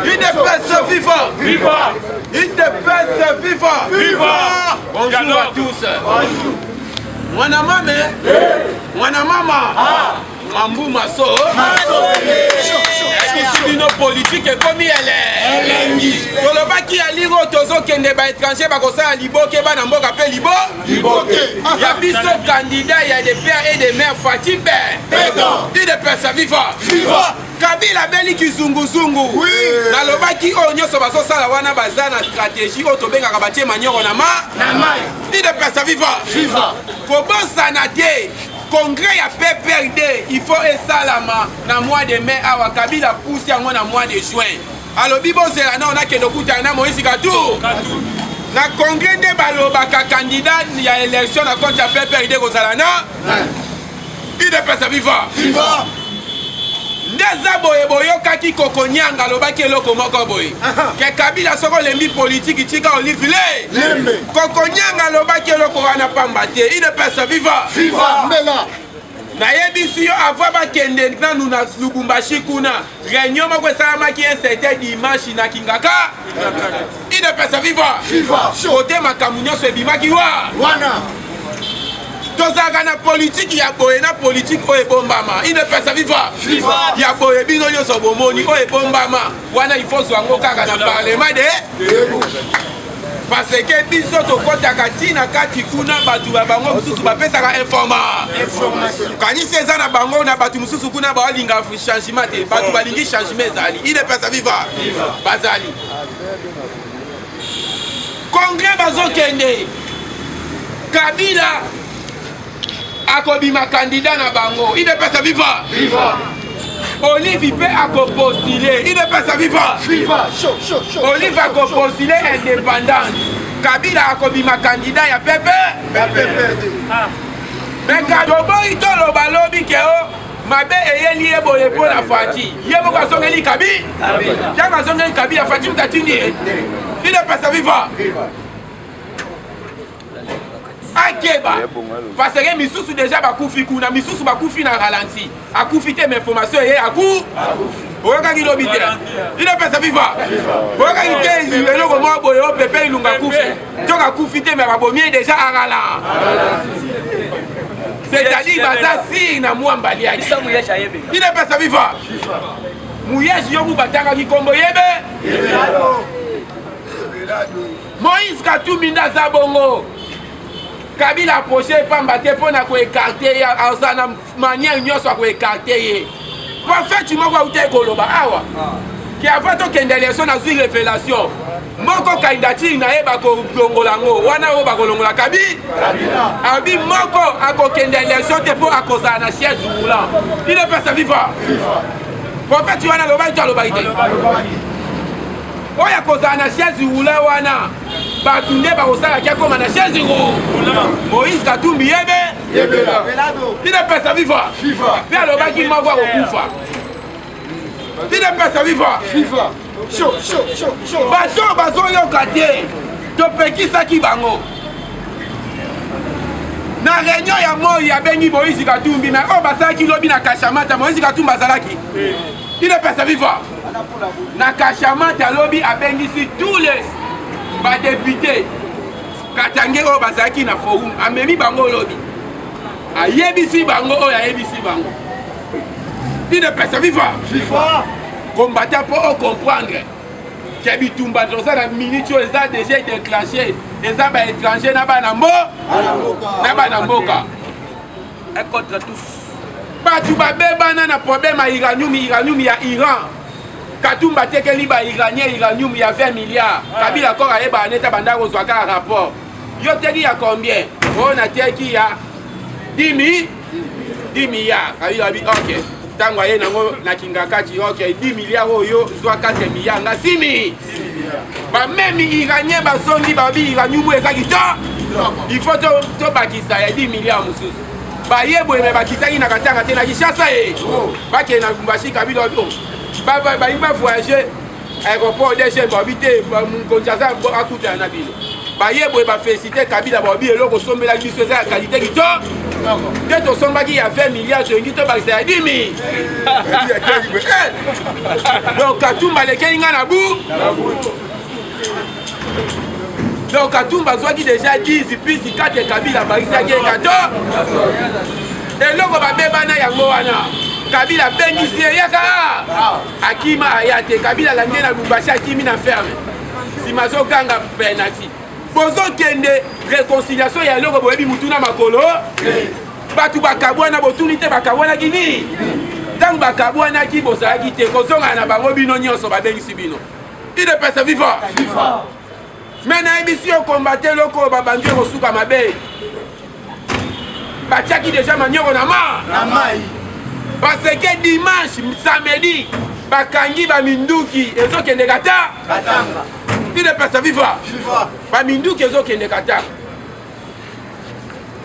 UDPS viva! Viva! UDPS viva! Viva! Bonjour à tous. Bonjour. Mwana mame, mwana mama, Mambu Maso, Bino politique et comme elle est. Tolobaki a liro tozo kende ba étranger ba kosa liboke ba na mboka pe liboke. Ya biso candidat ya des pères et des mères Fatih Pédon. UDPS viva. Viva. Kabila beli kizunguzungu. Oui. Nalobaki o nyoso baso sala wana baza na stratégie o tobenga ka batie manyoro na mai. UDPS viva. Viva. Kobosa na te. Congrès ya PPRD, il faut esalama na mois de mai awa Kabila pousse yango na mois de juin. Alobi bozela na on a ke dokuta na Moïse Katou. Na congrès de balobaka candidat ya élection na compte ya PPRD kozala na. UDPS viva. Viva. Ndeza boye kaki kokonyanga alobaki eloko moko boye. Ke Kabila soko lembi politique tika Olivier Lembe. Kokonyanga alobaki eloko wana pamba te. UDPS viva. Viva. Mbela. Na yebisi yo avant bakende nanu na Lubumbashi kuna. Réunion moko esalamaki un certain dimanche na Kingaka. UDPS viva. Viva. Côté makamu nyonso ebimaki wana. Tozaka na politique ya boye na politique oyo ebombama. UDPS viva. Viva. Ya boye bino nyonso bomoni oyo ebombama. Wana il faut zwango kaka na parlement de parce que biso tokotaka tina kati kuna batu ba bango mususu bapesaka information. Kanisi eza na bango na batu mususu kuna balinga changement te. Batu balingi changement ezali. UDPS viva. Bazali. Congrès bazokende. Kabila akobima candidat na bango. UDPS viva. Viva. Olivier peut postulé. UDPS viva. Viva. Olivier a postulé indépendant. Kabila akobima candidat ya Pepe. Mais Kadobo itolo balobi keo mabe eyeli eboye po na Fati. Yebo kwa songeli Kabila. Jama songeli Kabila Fati mtatini. UDPS viva. Akeba parce que misusu déjà bakufi kuna misusu bakufi na ralenti akufi te information ye oyoka ki lobi te UDPS viva oyoka ki te eloko mo boye o pepe ilunga kufi toka kufi te mais babomi déjà arala c'est-à-dire baza si na mwambali yaki UDPS viva muyeshi yoku batanga ki kombo yebe Moïse Katumbi ndaza bongo Kabila approché pamba te pona ko écarter ya na manière nyonso ko écarter ye. Prophète moko uté koloba awa. Ki avant to kende élection na zui révélation. Moko candidature na ye ba ko longolango. Wana o ba ko longola Kabila. Abi moko ako kende élection te po akoza na siège roulant. UDPS viva. Prophète wana loba ito loba ite. Oya koza na chaise roulant wana batunde ba osala kia koma na chaise roulant Moïse Katumbi yebela UDPS viva pe alobaki moko akokufa UDPS viva bato bazoyoka te topekisaki bango na réunion ya moi abengi Moïse Katumbi mais oyo basalaki lobi na Kashamata Moïse Katumbi azalaki UDPS viva na Kashamata lobi abengisi tous les députés Katangé oyo bazalaki na forum amemi bango lobi ayebisi bango oyo ayebisi bango UDPS viva combattant pour comprendre que bitumba toza na minute oyo eza déjà déclenché eza ba étranger na bana mboka et contre tous batu babebana na problème ya uranium ya Iran Katumba tekeli ba iranien uranium ya 20 milliards. Kabila encore ayeba neta banda kozwaka rapport. Yo teki ya combien? On a teki ya 10 milliards. Kabila bi OK. Tango ye nango na Kingakati OK 10 milliards oyo zwa 4 milliards nga 6 milliards. Ba même iranien ba songi ba bi uranium ezaki to. Il faut to bakisa ya 10 milliards mususu. Ba yebo me bakitaki na katanga te na Kishasa e. Ba ke na Lubumbashi Kabila o. Il va voyager aéroport déjà habité mon Konjaza akuta na bilo ba yebo ba féliciter Kabila ba bi eloko sombela biso za qualité kito Dès que son bagage a 20 milliards, je dis que c'est à 10 000. Donc, Katumba, les Kenga na bout. Donc, Katumba, soit qui déjà 10, puis 4 Kabila, Barissa qui est 14. Et là, on va bébana Yangoana. Kabila bengisi yaka. Akima ayate. Kabila langue na Lubasha, Akimi na ferme. Si mazo ganga penati. Bozo kende réconciliation ya loko boyebi mutuna makolo. Batu bakabwana botunite bakabwana gini. Tant bakabwana ki bozaki te kozonga na bango bino nyonso babengisi bino. Il ne peut se vivre. Mais na émission combattre loko babandi kosuka mabe. Batiaki déjà manioko na mai. Parce que dimanche, samedi, bakangi baminduki ezokende kata. Il ne peut se vivre. Baminduki ezokende kata.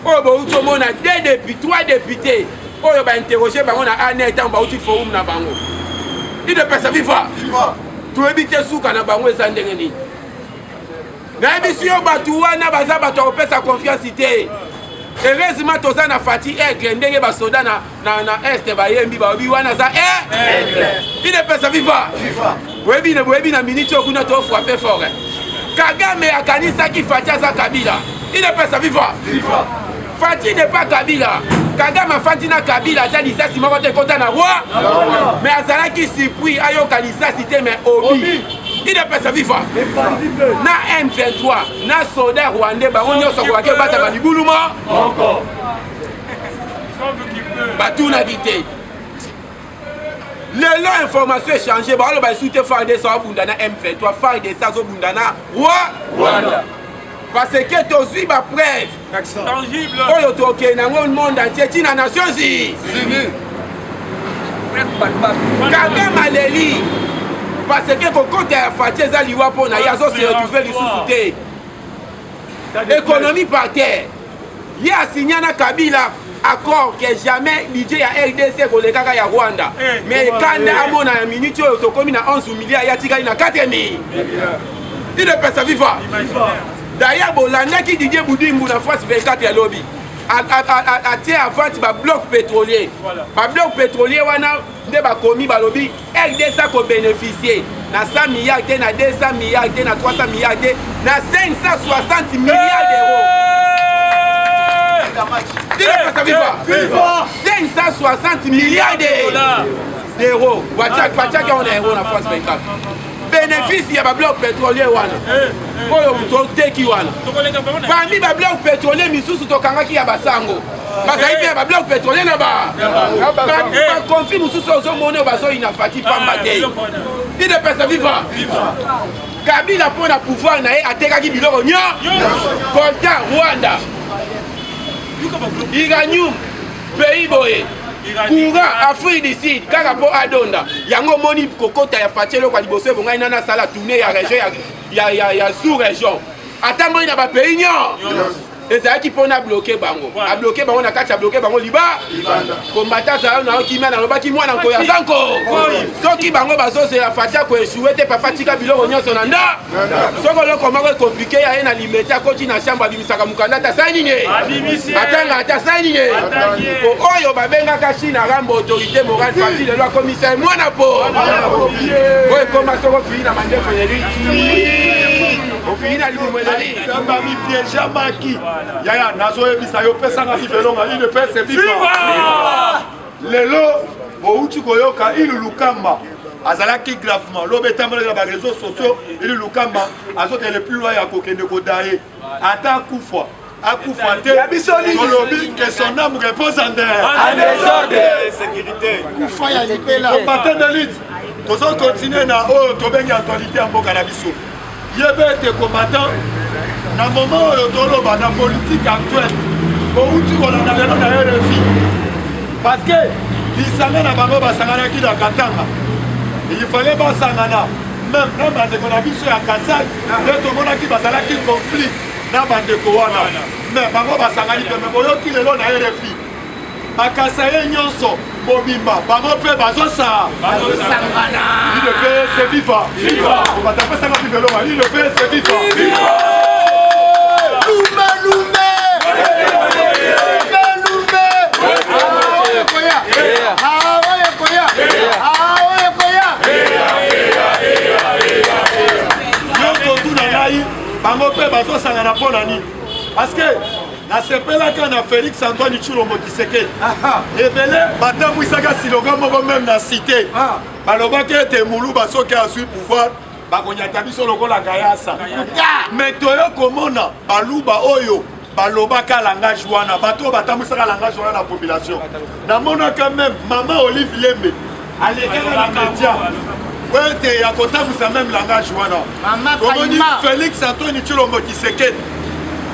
Oh, bah, on a 2 députés, 3 députés. Oh, bah, interroger, bah, on a un état, bah, on forum na bango. Il ne peut se vivre. Tu évites souka na bango et zandengeni. Na émission, bah, tu vois, na baza, bah, tu repères sa confiance. Heureusement, tu as na fati aigle, ndenge ba soda na est, ba yembi, ba obi wana za il ne peut se vivre. Webi na minute, on a frappé fort. Kagame a kanisa qui fatia za Kabila. Il ne peut se vivre. Fati n'est pas Kabila. Kagame Fati na Kabila, ça dit ça, si je suis content na roi. Mais Azala qui surpris, ayo kanisa cité, mais obi. Il ne peut se vivre. Na M23, na soda rwandais, on y a son roi qui bat à Maliboulouma. Encore. Batou n'a quitté. Le lot information échangée, on va soutenir Fardé sans Bundana M23, Fardé sans Bundana Rwanda. Parce que tu suis ma preuve tangible. Oh, tu es dans le monde entier, tu es dans la nation. Kagame Aleli. Parce que quand tu as fait ça, il y a des sous-soutés. Économie par terre. Il y a signé à Kabila accord que jamais l'idée à RDC pour les gars à Rwanda. Mais quand on a une minute, tu as 11 milliards, il y a 4 000. Il ne peut se vivre. D'ailleurs, Bolanda qui dit Boudimou dans France 24 et lobby. A tiré avant le bloc pétrolier. Le bloc pétrolier, on a commis le lobby. RDC qui bénéficié. Na 100 milliards, na 200 milliards, na 300 milliards, na 560 milliards d'euros. Il ne peut se vivre. 560 milliards d'euros. Watia qui on a euros dans France 24. Bénéfice, il y a un bloc pétrolier. Parmi les blocs pétroliers, il y a un basango. Parce qu'il y a un bloc pétrolier là-bas. Confie nous sous son monnaie, il n'a pas de il ne peut se vivre. Kabila pour le pouvoir, il a été biloko nyo. Kolta, Rwanda. Iranium, pays boye. Courant Afrique du Sud, Karapo Adonda, Yango Moni Kokota ya Fatelo kwa liboso bonga ina na sala tourner ya région ya sous-région. Attends il na ba pays nyo. Et ça qui pona bloquer bango. A bloquer bango na kati a bloquer bango liba. Combattant ça na ki mena loba ki mwana ko ya zanko. Soki bango baso c'est la fatia ko échouer te pa fatika biloko nyonso na nda. Soko lo koma ko compliqué ya na limiter ko ti na chambre bimisaka mukanda ta sani ne. Atanga ta sani ne. Oyo babenga ka China rambo autorité morale parti de loi commissaire mwana po. Oyo koma soko fi na mande feneli. Au final, il piège à Maki. Yaya, Nazo et Bisayo, Pesanga, il ne peut se vivre. Lelo, au Uchukoyoka, il Lukamba. Azalaki gravement. L'obétambre de la réseaux sociaux, il Lukamba. Azot est le plus loin à Kokendeko Daye. Ata Koufa. Akoufa, Kolobi, que son âme repose en terre. En désordre. Sécurité. Koufa, il y a l'épée là. Combattant de lutte. Tous autres continuent à Tobengi actualité en Bokanabiso. Yebe te combattant na moment où toloba na politique actuelle où tu vois na lelo na RFI parce que lisanga na bango basangana ki na Katanga il fallait basangana même na bande ko na biso ya Kasai de to mona ki basala ki conflit na bande ko wana mais bango basangani pe mais boyo ki lelo na RFI Akasaye nyonso Bobimba, bango pe bazosa sangana. Il le fait, c'est vivant. On va taper ça dans le vélo. Il le fait, c'est vivant. Loumé. bango pe bazosangana mpo na nini parce que nasepelaka na Félix Antoine Tshilombo Tshisekedi ebele batambwisaka siloga moko meme na cité balobaki ete muluba soki azwi pouvoir bakonyata biso lokola gayasa mais toyo komona baluba oyo balobaka langage wana bato batambwisaka langage wana na population namonaka même mama Olive Lembe alekaka na média ete ya kotambwisa même langage wana komoni Félix Antoine Tshilombo Tshisekedi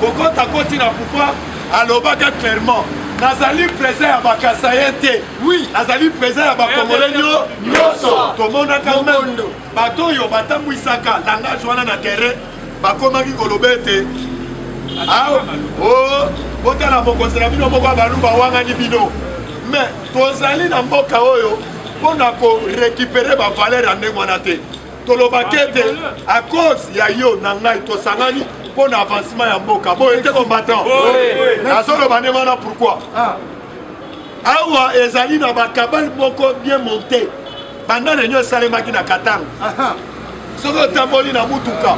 kokota koti na pouvoir alobaka clairement nazali présent ya bakasaye te nazali présent ya bakongole nyonso tomonaka même bato oyo batambwisaka langage wana na terrain bakomaki koloba ete botala mokonzi na bino moko baluba wangani bino mais tozali na mboka oyo mpona korécupere bavaleur ya ndenge wana te tolobaki ete à cause ya yo na ngai tosangani mpona avancement ya mboka boyo ete combattant nazoloba ndenge wana pourquoi awa ezali na bakabale moko bien monté banda renio esalemaki na katanga soki otamboli na mutuka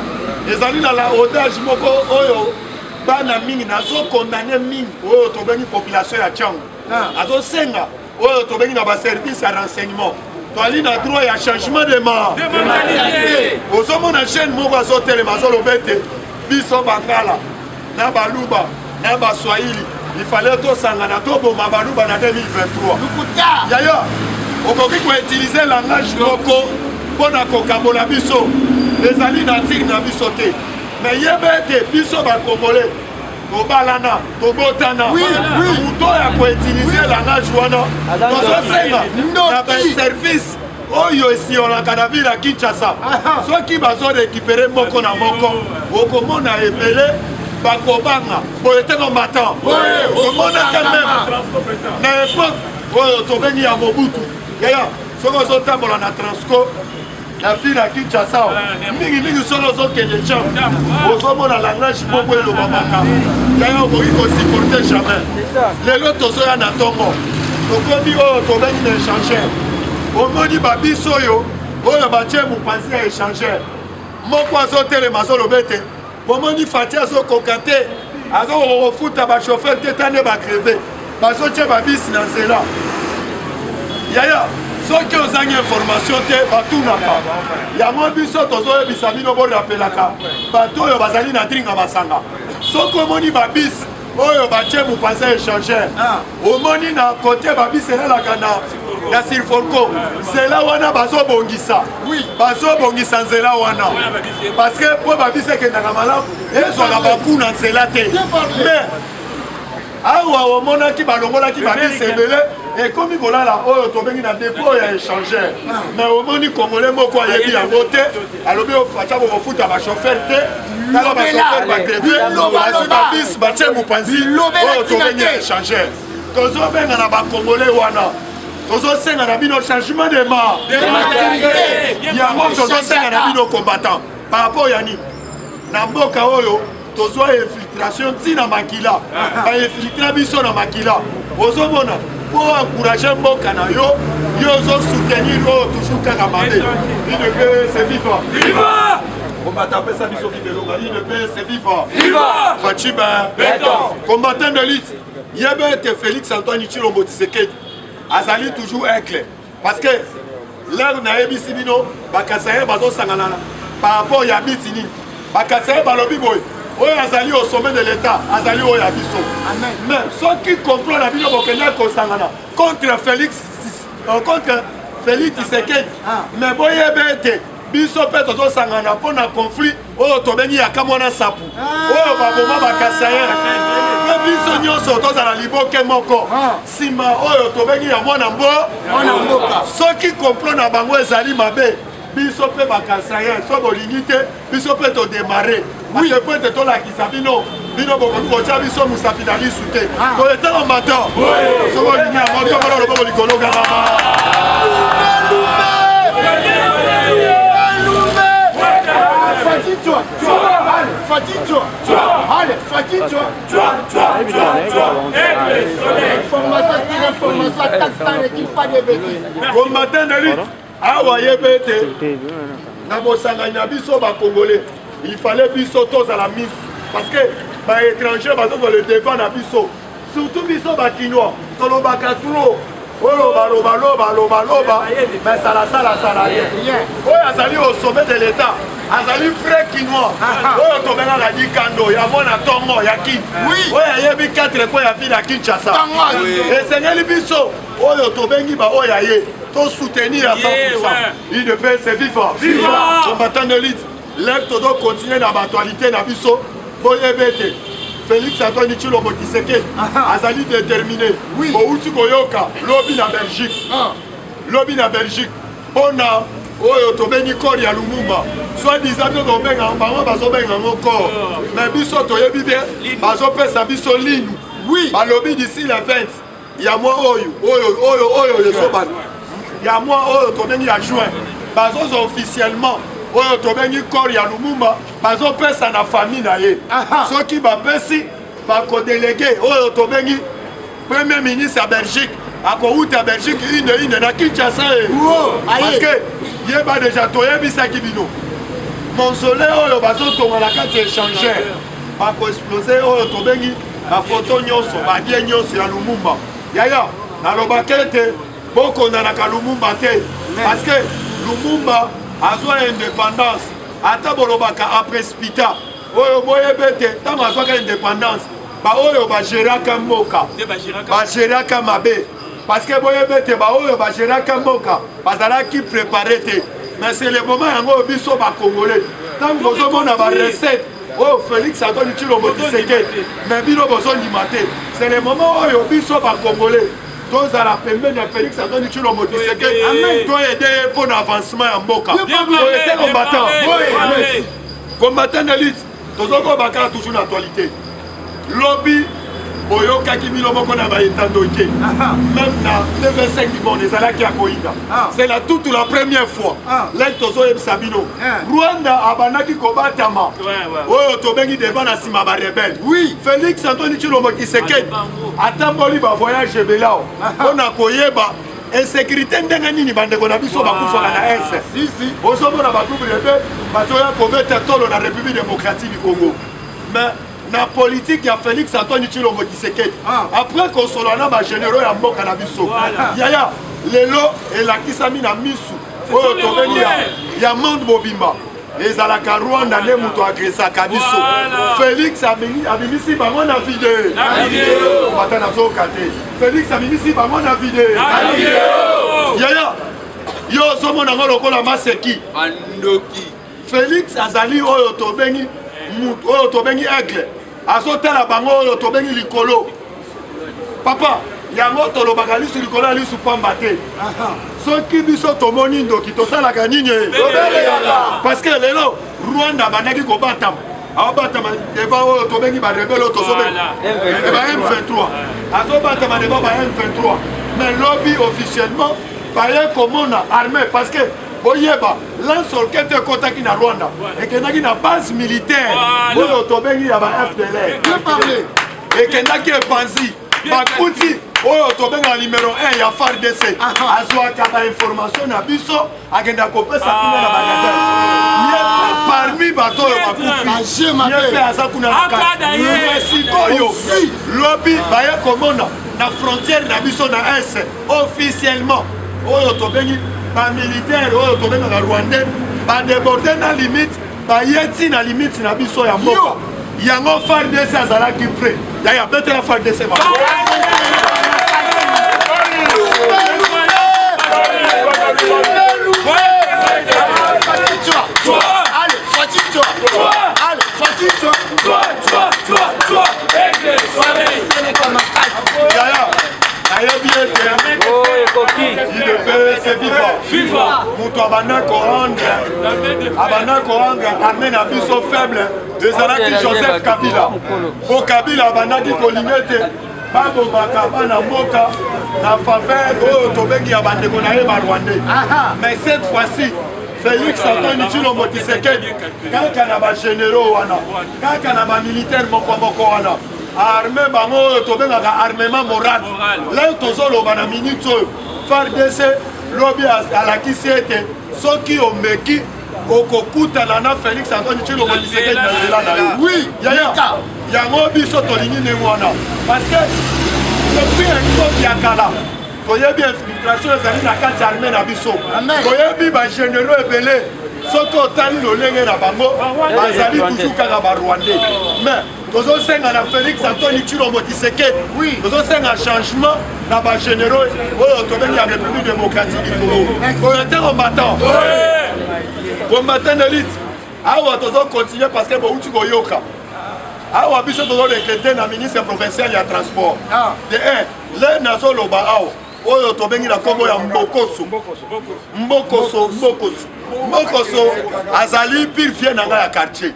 ezali na la odage moko oyo bana mingi nazokondane mingi oyo tobengi population ya Tchango azosenga oyo tobengi na baservice ya renseignement toali na droit ya changement de mentalité ozomona chaîne moko azotelema azoloba ete biso bangala na baluba na baswahili ifale tosangana toboma baluba na 2023 yaya okoki koutilize langage moko mpona kokabola biso ezali na ntiki na biso te mais yeba ete biso bakongole tobalana tobotana moto ya koutilize langage wana tozosenga na baservice oyo esiolaka na ville ya Kinshasa soki bazorécupere moko na moko okomona ebele bakobanga boye te combattant okomonaka meme na époque oyo tobengi ya Mobutu yaya soki ozotambola na Transco na ville ya Kinshasa mingimingi soki ozokende champ ozomona langage moko elobamaka yaya okoki kosupporte jamais lelo tozoya na ntongo tokomi oyo tobengi na échangeur omoni babiso oyo batie mopanzi ya échangeur moko azotelema azoloba ete bomoni fati azokoka te azokofuta bachauffeur te tande bakreve bazotie babisi na nzela yaya soki ozangi information te batunaka yango biso tozoyebisa bino borapelaka bato oyo bazali na dringa basanga soki omoni babisi oyo batie mopanzi ya échangeur omoni na kote babisi elelaka na sirfolko nzela wana bazobongisa nzela wana parce que po babisi ekendaka malamu ezwaka bakuna nzela te mais awa omonaki balongolaki babisi ebele ekomi kolala oyo tobengi na depo ya échangeur mais omoni kongole moko ayebi yango te alobi atia bokofuta bachauffeur te tala bachauffeur bagreve bazwi babisi batie mopanzi oyo tobengi ya échangeur tozobenga na bakongole wana tozosenga na bino changement de mentalité yango tozosenga na bino combattant par rapport ya nini na mboka oyo tozwa infiltration ntina makila bainfiltre biso na makila ozomona po encourage mboka na yo ozosoutenir oyo toujours kaka mabe inepe c'est vivant combattant apesa biso bibeloga inepe c'est vivant faciba combattant de lutte yebe ete Félix Antoine Tshilombo Tshisekedi azali toujours aigle parce que l'air nayebisi bino bakasaye bazosangana par rapport ya biti nini bakasaye balobi boye oyo azali au sommet de l'état azali oyo ya biso mais soki complot na bino bokende kosangana contre Félix Tshisekedi mais boyebe ete biso mpe tozosangana mpo na conflit oyo tobengi yaka mwana sapu oyo baboma bakasaye mpe biso nyonso tozala liboke moko nsima oyo tobengi ya mwana mboka soki complot na bango ezali mabe biso mpe bakasaye so bolingi te biso mpe todemare parce po ete tolakisa bino bokoki kotia biso mosapi na lisu te toyetala mbato so bolingi yango tokona loboko likolo galama Fati, toi. Allez, Fati, toi. Information, c'est l'information. Attaque sans l'équipe, pas de bêtises. Combattant de lutte. Awa yebete. Nabosanga Nabiso ba Congolais. Il fallait biso tous à la mise. Parce que les étrangers vont le défendre à biso. Surtout biso ba Kinois. Toloba Katuro. Loba. Mais ça la rien. Oui, Azali au sommet de l'État. Azali frère Kinois. Oui, on tombe dans la dit Kando. Il y a mon atongo, il y a qui. Oui, il y a 4 points, il y a fille à Kinshasa. Et Seigneur Biso. Oui, on tombe dans la tout soutenir à 100%. Il ne peut se vivre. Viva! Combattant de lutte. Lève tout doit continuer dans l'actualité. Félix Antoine Tshilombo Tshisekedi azali déterminé. Oui. Outi Boyoka, lobby na Belgique. Lobby na Belgique. Pona oyo tobengi corps ya Lumumba. Soit disant que tobenga bango bazobenga encore. Mais biso toyebi bien bazopesa biso ligne. Oui. Ba lobby d'ici le 20. Ya moi oyo le soban. Ya moi oyo tobengi ya juin. Bazozo officiellement oyo tobengi corps ya Lumumba bazopesa na famille na ye soki bapesi bakodélégé oyo tobengi premier ministre ya Belgique akouta ya Belgique ine na Kinshasa parce que yeba déjà toyebisaki bino mausolée oyo bazotonga na kati échangeur bakoexplose oyo tobengi bafoto nyonso badie nyonso ya Lumumba yaya nalobaki ete bokondana Lumumba te parce que Lumumba azwa indépendance ata bolobaka après spita oyo boyebete ntango azwaka indépendance baoyo bagéraka mboka bagéraka mabe parce que boyebete baoyo bagéraka mboka bazalaki préparé te mais c'est le moment yango biso bacongolais ntango bozomona barecette oyo Félix Antoine Tshilombo Tshisekedi mais bino bozondima te c'est le moment oyo biso bacongolais tozala pembeni ya Félix Antoine Tshilombo Tshisekedi toyede ye mpo na avancement ya mboka toyete combattant combattant de lutte tozokobakala toujours na actualité lobi boyokaki bino moko na baetando te même na TV5 bon ezalaki ya koyinda c'est la toute la première fois leki tozoyebisa bino Rwanda abandaki kobatama oyo tobengi devant na nsima barebele Félix Antoine Tshilombo Tshisekedi atamboli bavoyage ebelao mpo na koyeba insécurité ndenge nini bandeko na biso bakufaka na este ozomona badouble ebe bazoya kobeta tolo na République démocratique du Congo mais na politique ya Félix Antoine Tshilombo Tshisekedi après kosolana bagénéraux ya mboka na biso yaya lelo elakisami na misu oyo tobengi ya monde mobimba ezalaka Rwanda nde moto agresaka biso Félix abimisi bango na video bata nazoka te Félix abimisi bango na video yaya yo ozomona ngo lokola maseki Félix azali oyo tobengi aigle azotala bango oyo tobengi likolo papa yango tolobaka lisu likolo ya lisu pamba te soki biso tomoni ndoki tosalaka nini parce que lelo Rwanda bandaki kobatama aobatama devant oyo tobengi barebele oyo tozobenga ba M23 azobatama devant ba M23 mais lobby officiellement baye komona armée parce que boyeba lance-roquette ekotaki na Rwanda ekendaki na base militaire oyo tobengi ya ba FDLR ekendaki epanzi bakuti oyo tobenga numéro 1 ya FARDC azwaka bainformation na biso agenda kopesa kuna na banader yepe parmi bato oyo bakufi yepe aza kuna na kati sikoyo lobi baye komona na frontière na biso na est officiellement oyo tobengi bamilitaire oyo tobengaka rwandais badeborde na limite bayeti na limite na biso ya mboka yango FARDC azalaki prêt yaya betela FARDC moto abanda koranga armée na biso faible ezalaki Joseph Kabila po Kabila abandaki kolinga ete babomaka bana mboka na faveur oyo tobengi ya bandeko na ye barwandais mais cette fois-ci Félix Antoine Tshilombo Tshisekedi kaka na bagénéraux wana kaka na bamilitaire moko wana armé bango oyo tobengaka armement moral lelo tozoloba na minute oyo FARDC lobi alakisi ete soki omeki okokutana na Félix Antoine Tshilombo Tshisekedi na nzela na yo yaya yango biso tolingi ndenge wana parce que depuis époque ya kala toyebi infiltration ezali na kati ya armée na biso toyebi bagénéraux ebele soki otali lolenge na bango bazali toujours kaka barwandais mais tozosenga na Félix Antoine Tshilombo Tshisekedi tozosenga changement na bagénéraux oyo tobengi ya République démocratique du Congo oyo te combattant d'élite awa tozocontinue parce que bouti koyoka awa biso tozorekrete na ministre provincial ya transport de le nazoloba awa oyo tobengi na kombo ya Mbokoso azali pire vie na ngai ya quartier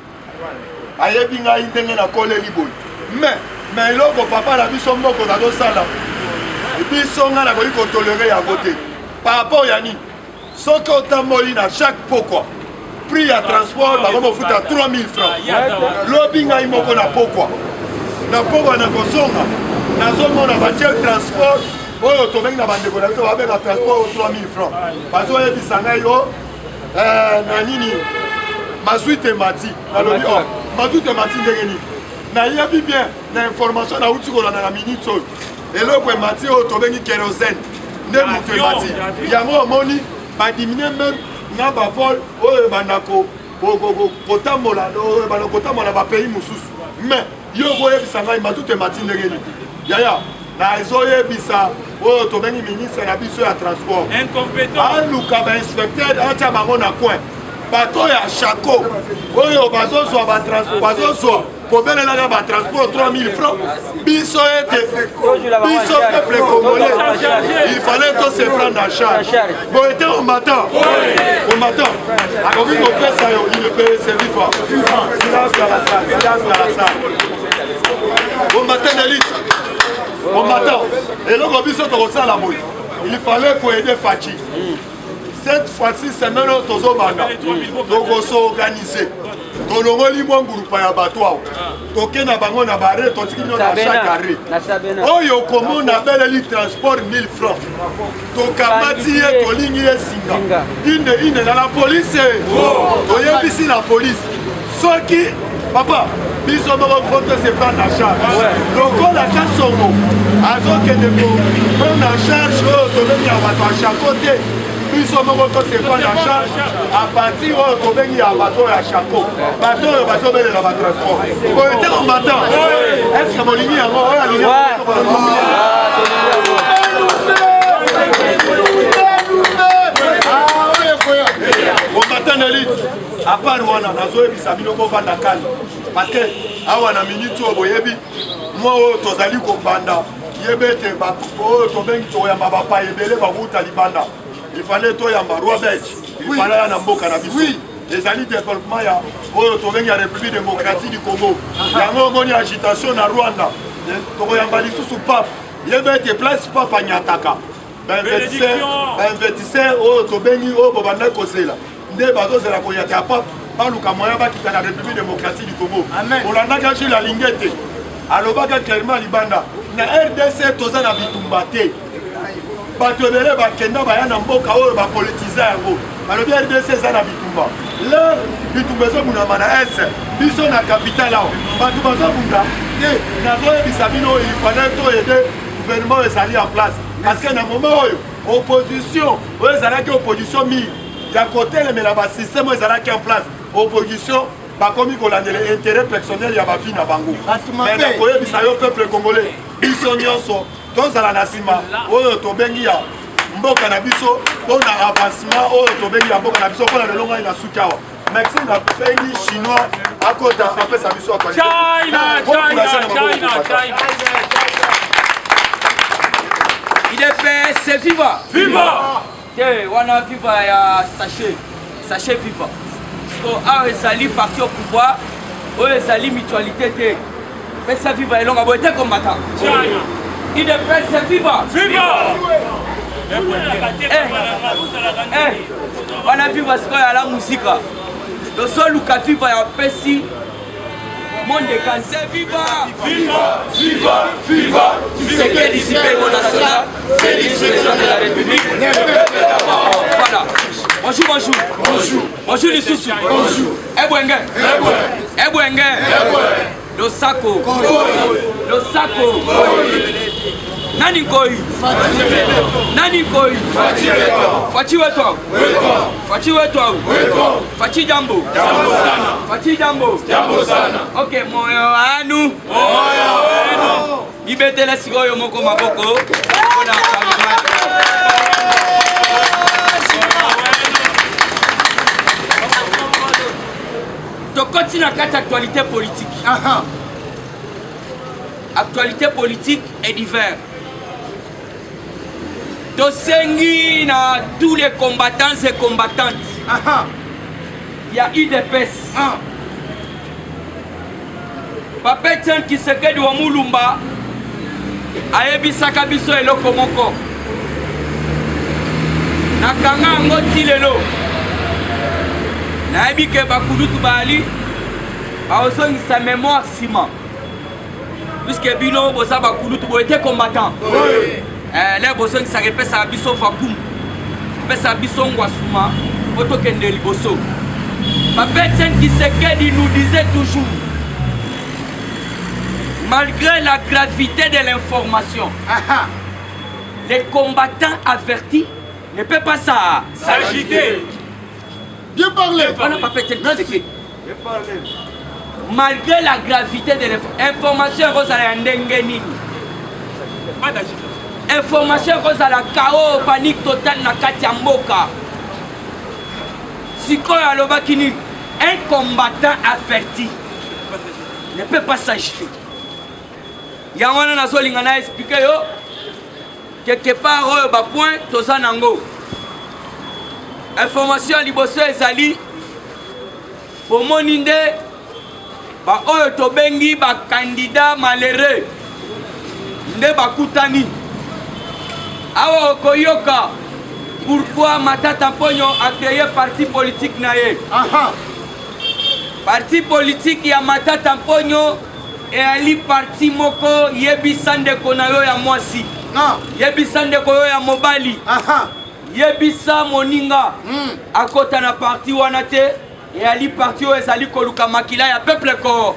ayebi ngai ndenge na koleli boye mais eloko papa na biso Mbokoso azosala biso ngai nakoki kotolere yango te par rapport ya nini soki otamboli na chaque pokwa prix ya transport bakomofuta 3000 francs lobi ngai moko na pokwa nakozonga nazomona batie transport oyo tobengi na bandeko na biso babenga transport 3000 francs bazoyebisa ngai yo na nini mazwite mati nalobi mazwite mati ndenge nini nayebi bien na information nauti kolanda na minute oyo eloko emati oyo tobengi kérosène nde moto emati yango omoni badimine meme na bavol oyo ebanda kotambola bapays mosusu mais yo koyebisa ngai mazwite emati ndenge nini yaya nazoyebisa oyo tobengi ministre na biso ya transport aluka bainspecteur atia bango na coin bato ya chako oyo bazozwa kobelelaka batransport 3000 francs biso peuple congolais il fallait to se prendre en charge boye te combattant akoki kopesa yo il peut se vivre silence dans la salle combattant d'élite combattant eloko biso tokosala boye il fallait koaider Fachi cette fois-ci semaine oyo tozobanda tokosorganize tolongoli mwa ngurupa ya bato awo tokenda bango na bare totiki bino na chaque arrêt oyo komona beleli transport 1000 francs tokamati ye tolingi ye singa ine na la police toyebisi la police soki papa biso moko foto se prendre en charge lokola kasongo azokende prendre en charge oyo tobengi ya bato ya chako te biso moko to se prendre en charge à partir oyo tobengi ya bato ya chako bato oyo bazobelela batransport oyo te combattant estce molingi yango oyo alingi combattant d'élite à part wana nazoyebisa bino bovanda kani parce que awa na minute oyo boyebi mwa oyo tozali kobanda yebe ete oyo tobengi toyamba bapa ebele bakuta libanda il fallait toyamba roi belge il fallait ya na mboka na biso ezali développement ya oyo tobengi ya République démocratique du Congo yango omoni agitation na Rwanda tokoyamba lisusu pape yebe ete place pape anyataka bainvestisseur oyo tobengi oyo bobanda kozela nde bazozela koyata ya pape baluka moyen bakita na République démocratique du Congo olandaka Jules alingi ete alobaka clairement libanda na RDC toza na bitumba te bato ebele bakenda baya na mboka oyo bapolitiza yango balobi RDC eza na bitumba le bitumba ezobundama na est biso na capitale awo bato bazobunda te nazoyebisa bino il fallait toyede gouvernement ezali en place parce que na moment oyo opposition oyo ezalaki opposition mingi ya kotelemela basystème oyo ezalaki en place opposition bakomi kolandela intérêt personnel ya bavi na bango mais nakoyebisa yo peuple congolais biso nyonso tozala na nsima oyo tobengi ya mboka na biso mpona avancement oyo tobengi ya mboka na biso mpona lelo ngai na suki awa merci napengi chinois akota apesa biso IDPS viva! Viva! Wana viva ya sachet viva. Awa ezali parti au pouvoir, oyo ezali mutualité te. Pesa viva elonga boye te combattant. IDPS viva! Viva! wana vivre sikoyo ya la musika tosoluka vivre ya pesi monde kanse viva c'est que d'ici au national c'est l'expression de la République voilà bonjour lisusu ebwenge losako nani koi fachi wetu fachi jambo sana ok moyo wanu ibetela sikoyo moko maboko tokoti na kati actualité politique actualité politique et divers tosengi na tous les combattants et combattantes il y a UDPS Papa Etienne Tshisekedi wa Mulumba ayebisaka biso eloko moko nakanga yango ti lelo nayebi ke bakulutu bali baozongisa mémoire nsima puisque bino boza bakulutu boete combattant le bozongisaka epesaka biso vakumu epesaka biso ngwasuma po tokende liboso Papa Etienne Tshisekedi nous disait toujours malgré la gravité de l'information les combattants avertis ne peuvent pas s'agiter. Bien parlé. Merci. Malgré la gravité de l'information, information à la chaos, panique totale na kati ya mboka. Sikoyo alobaki un combattant averti ne peut pas s'agiter. Yango na nazolinga na expliquer yo quelque part oyo ba point toza nango. Information liboso ezali pomoni nde ba oyo tobengi ba candidat malheureux nde bakutani awa okoyoka pourquoi Matata Mponyo a créé parti politique na ye. Parti politique ya Matata Mponyo et ali parti moko yebisa ndeko na yo ya mwasi yebisa ndeko yo ya mobali yebisa moninga akota na parti wana te et ali parti oyo ezali koluka makila ya peuple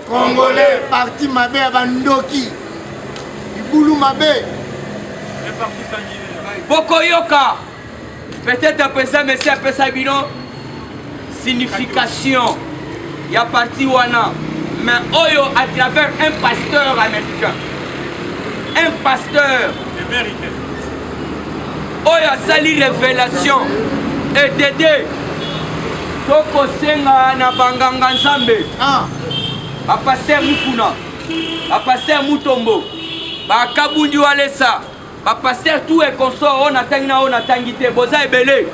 congolais parti mabe ya bandoki ibulu mabe bokoyoka peut-être apesa monsieur apesa bino signification ya parti wana mais oyo à travers un pasteur américain un pasteur oyo asali révélation et d'aider tokosenga na banganga nzambe bapaster mukuna bapaster mutombo bakabundi walesa bapaster tout et consort on atangi na on atangi te boza ebele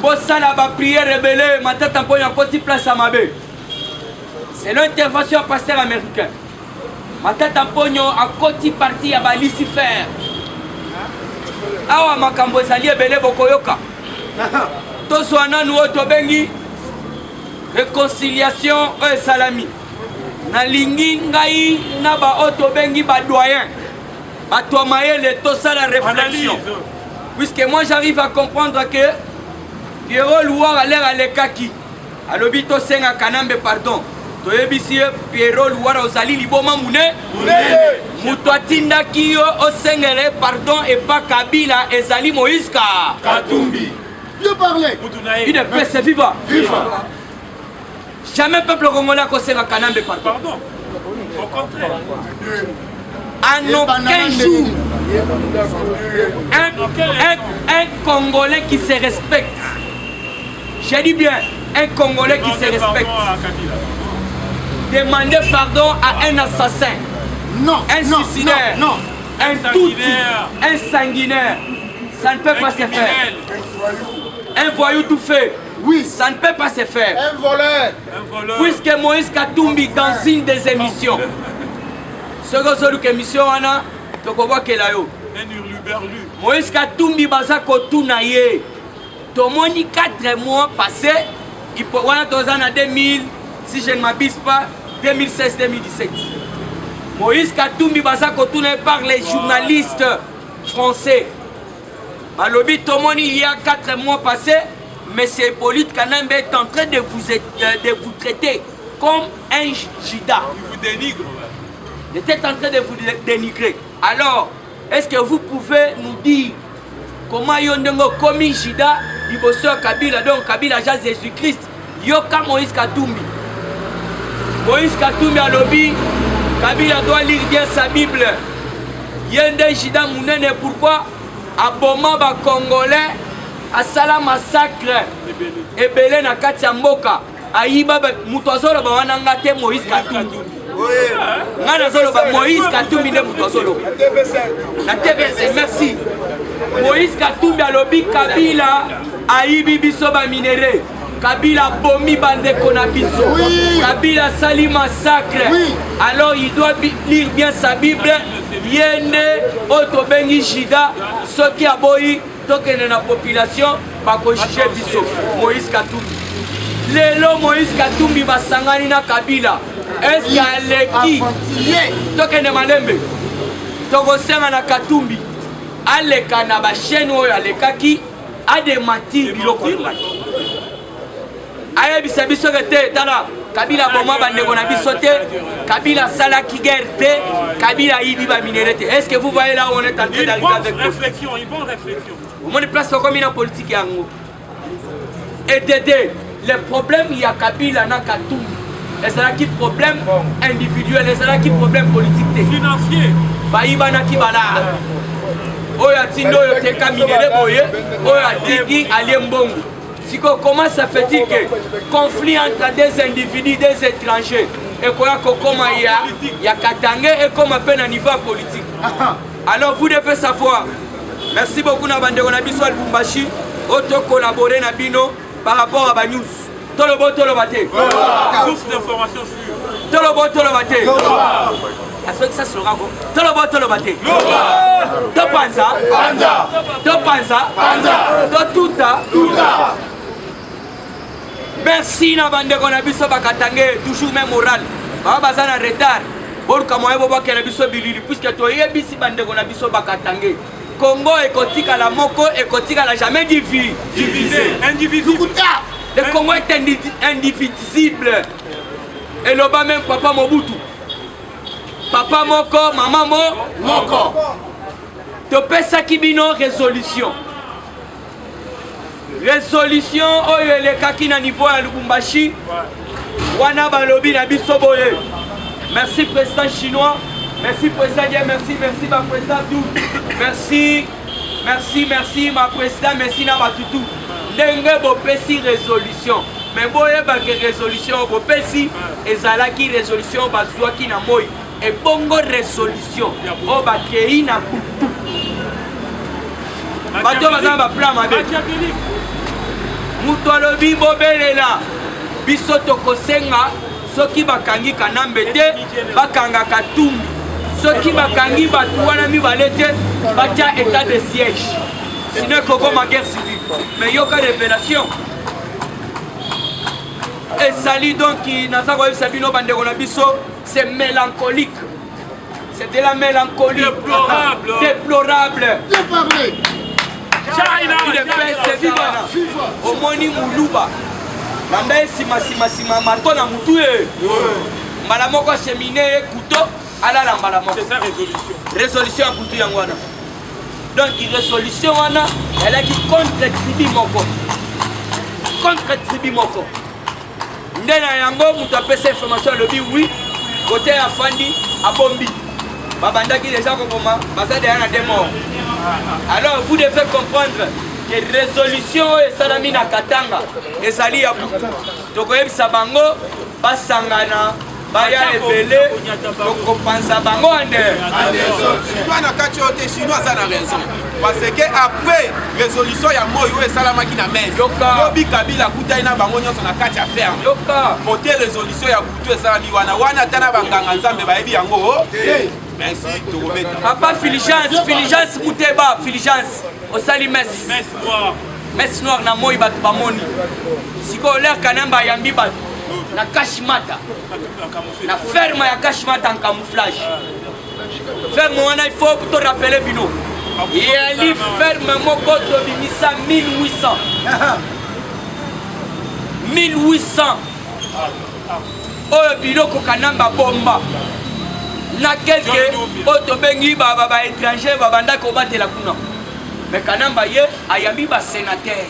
bosala baprière ebele Matata Mponyo akoti place ya mabe. C'est l'intervention pasteur américain. Matata Mponyo akoti parti ya ba Lucifer. Awa makambo ezali ebele bokoyoka. Toswana nuo tobengi réconciliation et salami. Na lingi ngai na ba otobengi ba doyen. Ba tomayele tosala réflexion. Puisque moi j'arrive à comprendre que Pierrot Louar a l'air à l'ekaki. Alobi tosenga kanambe pardon. Toyebisi Pierrot Louar ozali liboma mune mutu atindaki yo osengele pardon et pas Kabila ezali Moïse Katumbi. Bien parlé. Il est presse viva. Jamais peuple congolais kosenga kanambe pardon. Au contraire. En aucun jour un Congolais qui se respecte, je dis bien un Congolais qui se respecte, demander pardon à un assassin, un suicidaire, un tout, un sanguinaire, ça ne peut pas se faire. Un voyou tout fait, oui, ça ne peut pas se faire. Un voleur. Puisque Moïse Katumbi dans une des émissions, ce que émission wana toko wa kelayo Moïse Katumbi baza kotuna ye tomoni 4 mois passés, on a 2000, si je ne m'abuse pas, 2016-2017. Moïse Katumbi baza kotourné par les journalistes français. Malobi tomoni, il y a 4 mois passés, M. Hippolyte Kanambe est en train de vous traiter comme un Jida. Il vous dénigre. Il était en train de vous dénigrer. Alors, est-ce que vous pouvez nous dire comment Yondongo commis Jida, Ibosso Kabila, donc Kabila Jean Jésus-Christ, Yoka Moïse Katumbi. Moïse Katumbi a lobby, Kabila doit lire bien sa Bible. Yende Jida Mounene, pourquoi Aboma ba Congolais, a sala massacre, Ebele na kati ya mboka, Aïba Moutozolo ba wanangate Moïse Katumbi. Moïse Katumbi ne Moutozolo. La TVC, merci. Moïse Katumbi a lobby Kabila, Aïbi Bisoba minéré. Kabila bomi bandeko na biso. Kabila sali massacre. Alors il doit lire bien sa Bible. Yende otobengi Jida soki aboyi tokene na population bako juger biso. Moïse Katumbi. Lelo Moïse Katumbi basangani na Kabila. Est-ce qu'il y a leki tokene malembe. Tokosenga na Katumbi. Aleka na ba chaîne oyo alekaki ademati biloko. Aye biso te tala Kabila boma bandeko na biso te, Kabila salaki guerre te, Kabila ibi ba minéré te. Est-ce que vous voyez là où on est en train d'arriver avec une bonne réflexion. Au moins de place comme une politique yango. Et Dédé, le problème il y a Kabila na Katumbi. Et c'est là qui problème individuel, et c'est là qui problème politique te. Financier. Ba iba na ki bala. Oya tindo yo teka minéré boye, oya tiki ali mbongo. Comment ça fait-il que conflit entre des individus, des étrangers, et comment il y a Katangé et comme à peine à niveau politique. Alors vous devez savoir, merci beaucoup Nabande Gonabiso al Bumbashi, auto collaborer Nabino par rapport à Banyous. Tolobo Tolobate. Source d'information sûre. Tolobo Tolobate. Ça sera bon. Tolobo Tolobate. Topanza. Topanza. Totuta. Merci na bande kona biso bakatangé toujours même moral. Ba bazana retard. Bon comme moi bobo kena biso bilili puisque to yebisi bande kona biso bakatangé. Congo ekotika la moko ekotika la jamais divisé, indivisible. Le Congo est indivisible. Et le bas même papa Mobutu. Papa moko, maman moko. To pesa kibino résolution. Résolution oyo elekaki na niveau ya Lubumbashi wana balobi na biso boye. Merci président chinois, merci président Dieu, merci ma président Dou, merci ma président, merci na batutu ndenge bopesi résolution mais boye ba ke résolution bopesi ezalaki résolution bazwaki na moi et bongo résolution o ba kei na butu bato bazana ba plan mabe mutu alobi bobelela biso tokosenga soki bakangi Kanambe te bakanga Katumbi soki bakangi batu wana mibale te batia état de siège sinon ekokoma guerre civile mais yoka révélation esali donc naza koyebisa bino bandeko na biso c'est mélancolique, c'est de la mélancolie déplorable. Omoni muluba namba sima marto na mutu mbala moko cheminer couteau alala mbala moko. C'est ça résolution ya kutu yango wana. Donc résolution wana elaki contre tribu moko nde na yango mutu apesa information alobi oui côté ya fandi abombi babandaki déjà kokoma baza deya na deux morts. Alors vous devez comprendre que résolution et salami na Katanga ezali ya butu tokoyebisa bango basangana baya ebele tokopanza bango ande chinois na kati oyo te chinois aza na raison parce que après résolution ya moi oyo esalamaki na mese lobi Kabila akutani na bango nyonso na kati ya ferme kote résolution ya butu esalami wana ata na banganga nzambe bayebi yango. Merci, Papa Filigence Mouteba, Filigence, au Salimès. messe noire na moi bato bamoni sikoyo ler kanamba ayambi bato na kashimata na ferme ya kashimata en camouflage ferme wana il faut to rappeler bino yeli ferme moko tobimisa 1800 oyo biloko kanamba bomba na quelque oyo tobengi baétranger babanda kobatela kuna mais kanamba ye ayambi basénateur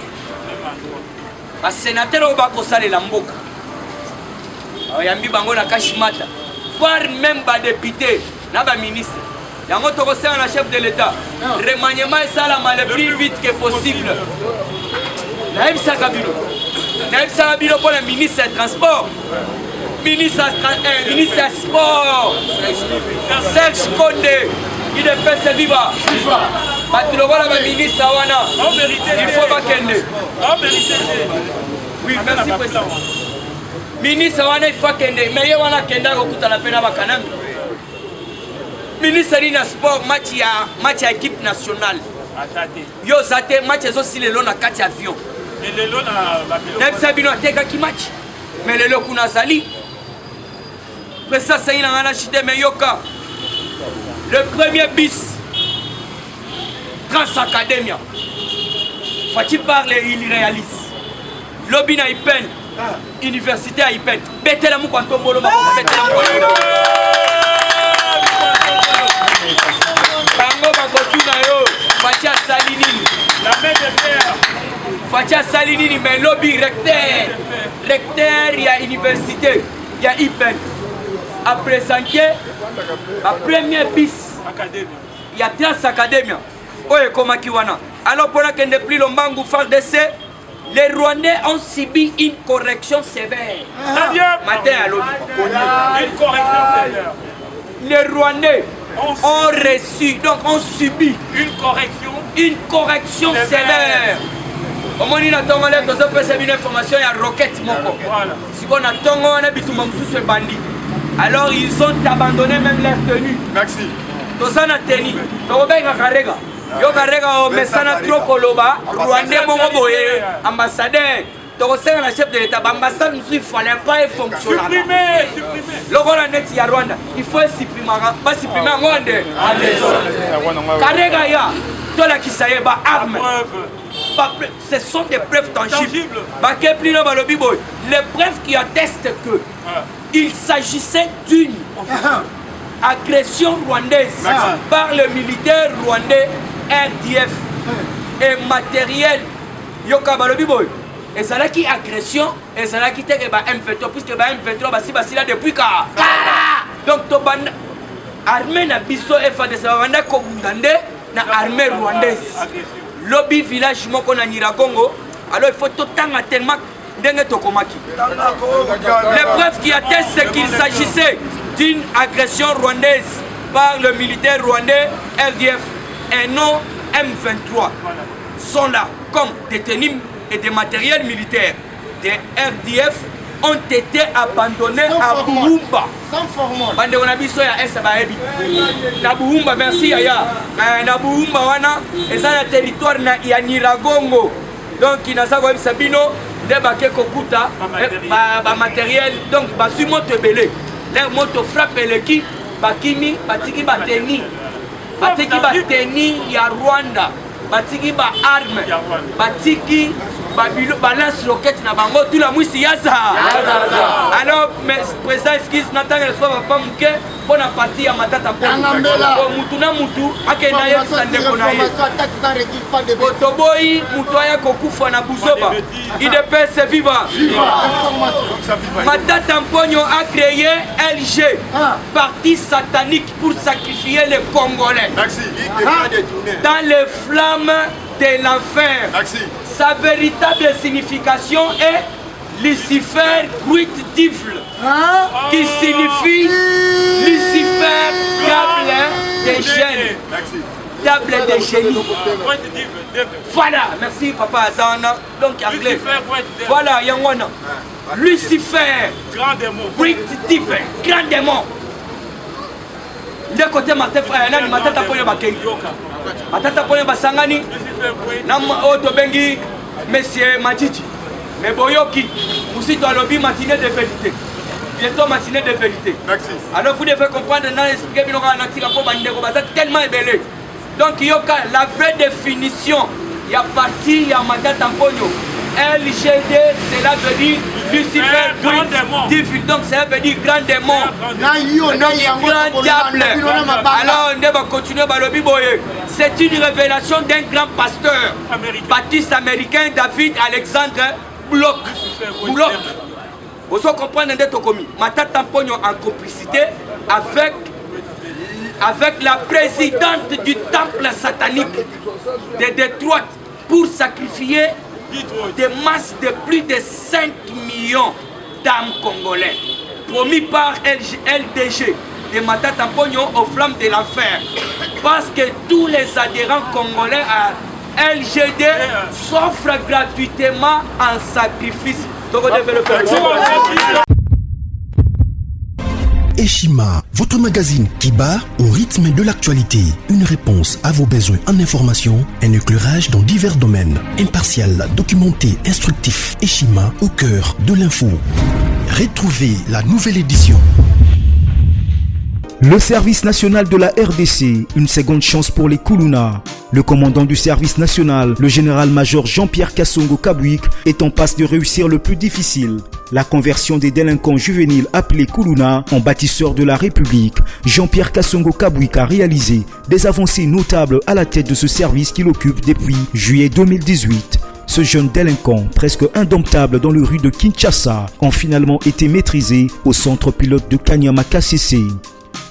oyo bakosalela mboka ayambi bango na kashimata voire même badéputé na baministre yango tokosala na chef de l'état remaniement esalama le plus vite que possible nayebisaka bino mpo na ministre ya transport ministre ya sport Serge Konde idepese viva bato lokola baministre wana il faut bakende oui merci président ministre wana il faut akende mais ye wana akenda kokutana mpe na bakanami ministre nini ya sport match ya équipe nationale yo oza te match ezosila lelo na kati ya avion nayebisa bino atekaki match mais lelo kuna azali président asengi na ngai na chite mais yoka le premier bis Trans Academia Fati parle il réalise lobby na Ipen université à Ipen betela mu kwa ntombolo bango bakotuna yo Fati asali nini Fati asali nini mais lobby recteur ya université ya Ipen a présenté la première bis il y a Trans Academia oye komaki wana alors pendant que depuis lombangu FARDC les Rwandais ont subi une correction sévère matin à l'autre Une correction sévère. les Rwandais ont reçu donc ont subi une correction sévère omoni na tongo le tozopesa bino information ya roquette moko siko na tongo wana bituma mosusu ebandi. Alors ils ont abandonné même leur tenue. Merci. Tosana tenue. Tokobenga karega. Yo karega o mesana trop koloba. Rwandais mongo boye ambassadeur. Tokosenga na chef de l'état. Ambassade nous il fallait pas fonctionner. Supprimer. Logo la net ya Rwanda. Il faut supprimer. Pas supprimer ngonde. Karega ya. Tola kisaye ba arme. Ce sont des preuves tangibles. Les preuves qui attestent que il s'agissait d'une agression rwandaise par le militaire rwandais RDF et matériel Yoka Balobiboy. Et ça là qui agression et ça là qui était M23 puisque M23 basi là depuis car. Donc Tobanda armée na biso et fa de ça banda ko bundande na armée rwandaise. Lobby village moko na Nyiragongo. Alors il faut tout temps tellement dengue tokomaki. Les preuves qui attestent qu'il s'agissait d'une agression rwandaise par le militaire rwandais RDF et non M23 sont là comme détenus et des matériels militaires des RDF ont été abandonnés à Buhumba. Sans formol. Bande on a vu ça ya Esabaebi. Na Buhumba merci yaya. Na Buhumba wana eza na territoire na ya Nyiragongo. Donc inaza ko Sabino de bake kokuta ba matériel donc ba su moto belé. Les moto frappe eleki bakimi batiki bateni. Batiki bateni ya Rwanda. Batiki ba arme. Batiki balance roquette na bango tout la mwisi yaza. Alors mais président excuse natanga le soir pas muke pour na partie ya matata pour mutu na mutu akenda ye sande kona ye otoboyi mutu aya kokufa na buzoba IDPS viva matata mponyo a créé LG parti satanique pour sacrifier les Congolais dans les flammes de l'enfer. Sa véritable signification est Lucifer Gruit Tifle, qui signifie Lucifer table des génies. Table des génies. Voilà, merci papa Azana. Donc anglais. Voilà, Yangwana. Lucifer Gruit Tifle, grand démon. De côté Martin frère, nani Matata Poyo Bakei. Matata Poyo Basangani. Nam Oto Bengi. Monsieur Matiti, mais Boyoki, aussi dans le lobby matinée de vérité. Bientôt matinée de vérité. Merci. Alors vous devez comprendre, non, expliquer bien tellement ébellé. Donc il y a la vraie définition. Il y a parti, il y a Mata Tamponio. LGD, cela veut dire Lucifer, donc ça veut dire grand démon, grand diable. Alors on va continuer à le biboyer. C'est une révélation d'un grand pasteur baptiste américain, David Alexandre Bloch. Vous comprenez de Tokomi. Mata Tamponio en complicité avec la présidente du temple satanique de Détroit pour sacrifier des masses de plus de 5 millions d'âmes congolais, promis par LDG de Mata Tamponio aux flammes de l'enfer. Parce que tous les adhérents congolais à LGD s'offrent gratuitement en sacrifice. Donc on devait le faire. Eshima, votre magazine qui bat au rythme de l'actualité. Une réponse à vos besoins en information, un éclairage dans divers domaines. Impartial, documenté, instructif. Eshima au cœur de l'info. Retrouvez la nouvelle édition. Le service national de la RDC, une seconde chance pour les Kuluna. Le commandant du service national, le général-major Jean-Pierre Kassongo Kabouik, est en passe de réussir le plus difficile. La conversion des délinquants juvéniles appelés Kuluna en bâtisseurs de la République. Jean-Pierre Kassongo Kabouik a réalisé des avancées notables à la tête de ce service qu'il occupe depuis juillet 2018. Ce jeune délinquant, presque indomptable dans les rues de Kinshasa, ont finalement été maîtrisés au centre pilote de Kanyama KCC.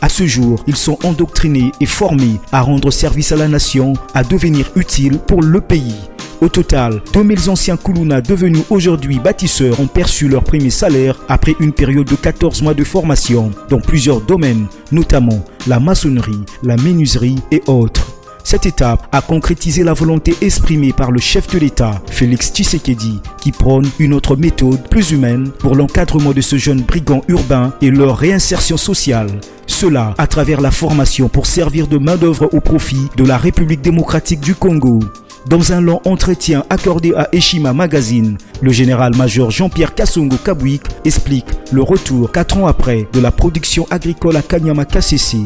À ce jour, ils sont endoctrinés et formés à rendre service à la nation, à devenir utiles pour le pays. Au total, 2000 anciens Kuluna devenus aujourd'hui bâtisseurs ont perçu leur premier salaire après une période de 14 mois de formation dans plusieurs domaines, notamment la maçonnerie, la menuiserie et autres. Cette étape a concrétisé la volonté exprimée par le chef de l'État, Félix Tshisekedi, qui prône une autre méthode plus humaine pour l'encadrement de ce jeune brigand urbain et leur réinsertion sociale. Cela à travers la formation pour servir de main-d'œuvre au profit de la République démocratique du Congo. Dans un long entretien accordé à Eshima Magazine, le général-major Jean-Pierre Kassongo Kabouik explique le retour 4 ans après de la production agricole à Kanyama KCC.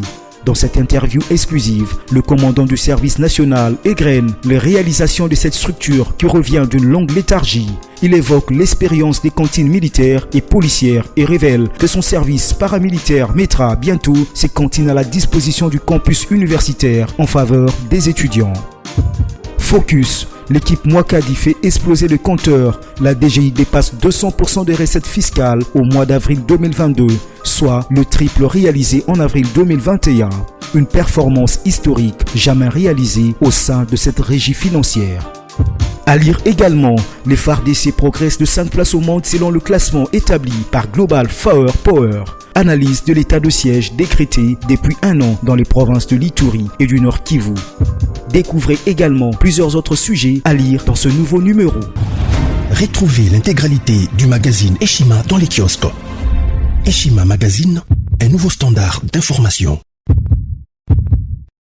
Dans cette interview exclusive, le commandant du service national égrène les réalisations de cette structure qui revient d'une longue léthargie. Il évoque l'expérience des cantines militaires et policières et révèle que son service paramilitaire mettra bientôt ses cantines à la disposition du campus universitaire en faveur des étudiants. Focus. L'équipe Mwakadi fait exploser le compteur. La DGI dépasse 200% des recettes fiscales au mois d'avril 2022, soit le triple réalisé en avril 2021. Une performance historique jamais réalisée au sein de cette régie financière. À lire également, les FARDC progressent de 5 places au monde selon le classement établi par Global Power. Analyse de l'état de siège décrété depuis 1 an dans les provinces de l'Ituri et du Nord Kivu. Découvrez également plusieurs autres sujets à lire dans ce nouveau numéro. Retrouvez l'intégralité du magazine Eshima dans les kiosques. Eshima Magazine, un nouveau standard d'information.